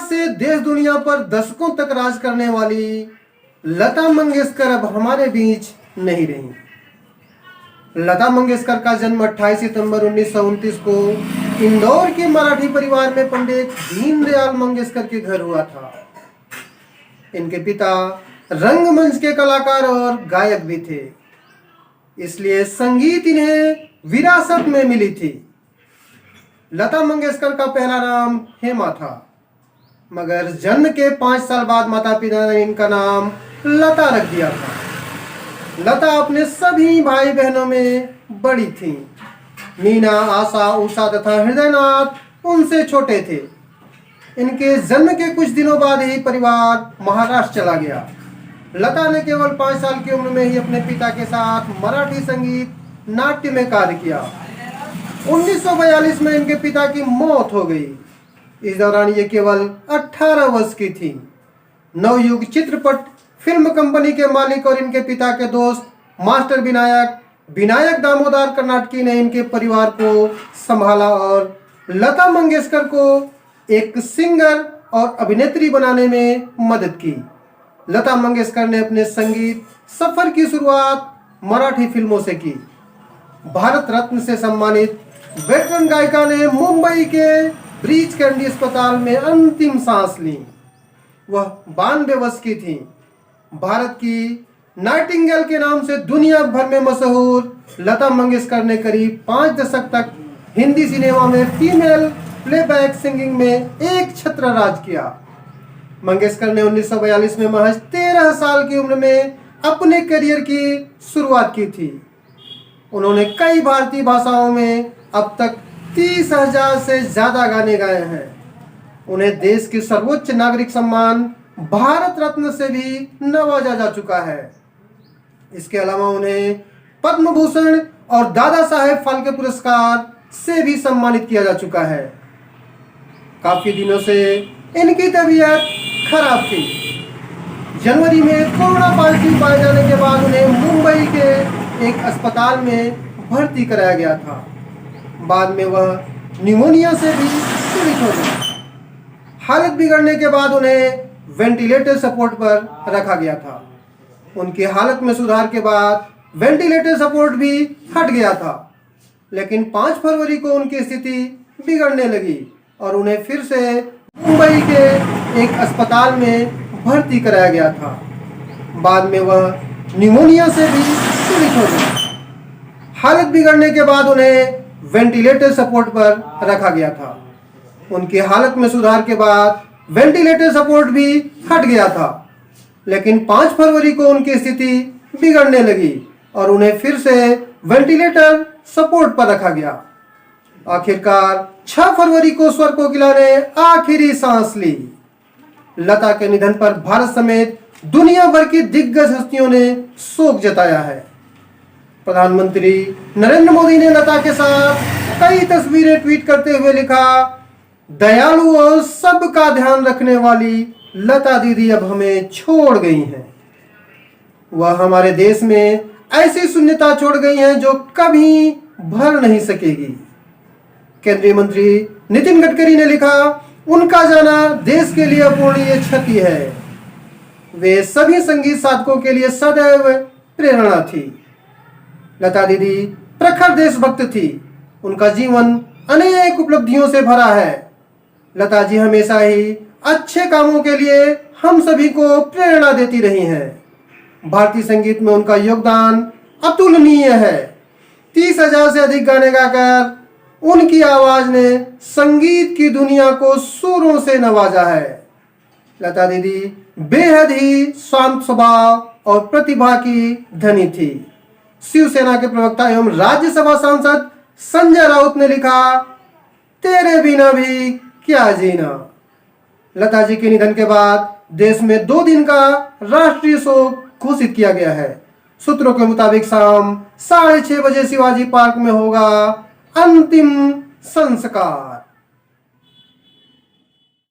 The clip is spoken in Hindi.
से देश दुनिया पर दशकों तक राज करने वाली लता मंगेशकर अब हमारे बीच नहीं रही। लता मंगेशकर का जन्म 28 सितंबर 1929 को इंदौर के मराठी परिवार में पंडित दीनदयाल मंगेशकर के घर हुआ था। इनके पिता रंगमंच के कलाकार और गायक भी थे, इसलिए संगीत इन्हें विरासत में मिली थी। लता मंगेशकर का पहला नाम हेमा था, मगर जन्म के 5 साल बाद माता पिता ने इनका नाम लता रख दिया था। लता अपने सभी भाई बहनों में बड़ी थीं। मीना, आशा, उषा तथा हृदयनाथ उनसे छोटे थे। इनके जन्म के कुछ दिनों बाद ही परिवार महाराष्ट्र चला गया। लता ने केवल 5 साल की उम्र में ही अपने पिता के साथ मराठी संगीत नाट्य में कार्य किया। 1942 में इनके पिता की मौत हो गई। इस दौरान ये केवल 18 वर्ष की थी। नवयुग चित्रपट फिल्म कंपनी के मालिक और इनके पिता के दोस्त मास्टर विनायक दामोदर कर्नाटकी ने इनके परिवार को संभाला और लता मंगेशकर को एक सिंगर और अभिनेत्री बनाने में मदद की। लता मंगेशकर ने अपने संगीत सफर की शुरुआत मराठी फिल्मों से की। भारत रत्न से सम्मानित वेटरन गायिका ने मुंबई के ब्रीच कैंडी अस्पताल में अंतिम सांस ली। वह 92 वर्ष की थी। भारत की नाइटिंगेल के नाम से दुनिया भर में मशहूर लता मंगेशकर ने करीब 5 दशक तक हिंदी सिनेमा में फीमेल प्लेबैक सिंगिंग में एक छत्र राज किया। मंगेशकर ने 1942 में महज 13 साल की उम्र में अपने करियर की शुरुआत की थी। उन्होंने कई भारतीय भाषाओं में अब तक 30,000 से ज्यादा गाने गाए हैं। उन्हें देश की सर्वोच्च नागरिक सम्मान भारत रत्न से भी नवाजा जा चुका है। इसके अलावा उन्हें पद्म भूषण और दादा साहेब फाल्के पुरस्कार से भी सम्मानित किया जा चुका है। काफी दिनों से इनकी तबीयत खराब थी। जनवरी में कोरोना पॉजिटिव पाए जाने के बाद उन्हें मुंबई के एक अस्पताल में भर्ती कराया गया था। बाद में वह निमोनिया से भी पीड़ित हो गए। हालत बिगड़ने के बाद उन्हें वेंटिलेटर सपोर्ट पर रखा गया था। उनकी हालत में सुधार के बाद वेंटिलेटर सपोर्ट भी हट गया था, लेकिन 5 फरवरी को उनकी स्थिति बिगड़ने लगी और उन्हें फिर से मुंबई के एक अस्पताल में भर्ती कराया गया था। बाद में वह निमोनिया से भी पीड़ित हो गए। हालत बिगड़ने के बाद उन्हें वेंटिलेटर सपोर्ट पर रखा गया था। उनकी हालत में सुधार के बाद वेंटिलेटर सपोर्ट भी हट गया था, लेकिन 5 फरवरी को उनकी स्थिति बिगड़ने लगी और उन्हें फिर से वेंटिलेटर सपोर्ट पर रखा गया। आखिरकार 6 फरवरी को स्वर कोकिला ने आखिरी सांस ली। लता के निधन पर भारत समेत दुनिया भर की दिग्गज हस्तियों ने शोक जताया है। प्रधानमंत्री नरेंद्र मोदी ने लता के साथ कई तस्वीरें ट्वीट करते हुए लिखा, दयालु और सबका ध्यान रखने वाली लता दीदी अब हमें छोड़ गई हैं। वह हमारे देश में ऐसी शून्यता छोड़ गई हैं जो कभी भर नहीं सकेगी। केंद्रीय मंत्री नितिन गडकरी ने लिखा, उनका जाना देश के लिए अपूरणीय क्षति है। वे सभी संगीत साधकों के लिए सदैव प्रेरणा थी। लता दीदी प्रखर देशभक्त थी। उनका जीवन अनेक उपलब्धियों से भरा है। लता जी हमेशा ही अच्छे कामों के लिए हम सभी को प्रेरणा देती रही हैं। भारतीय संगीत में उनका योगदान अतुलनीय है। 30,000 से अधिक गाने गाकर उनकी आवाज ने संगीत की दुनिया को सुरों से नवाजा है। लता दीदी बेहद ही शांत स्वभाव और प्रतिभा की धनी थी। शिवसेना के प्रवक्ता एवं राज्यसभा सांसद संजय राउत ने लिखा, तेरे बिना भी क्या जीना। लता जी के निधन के बाद देश में 2 दिन का राष्ट्रीय शोक घोषित किया गया है। सूत्रों के मुताबिक शाम 6:30 बजे शिवाजी पार्क में होगा अंतिम संस्कार।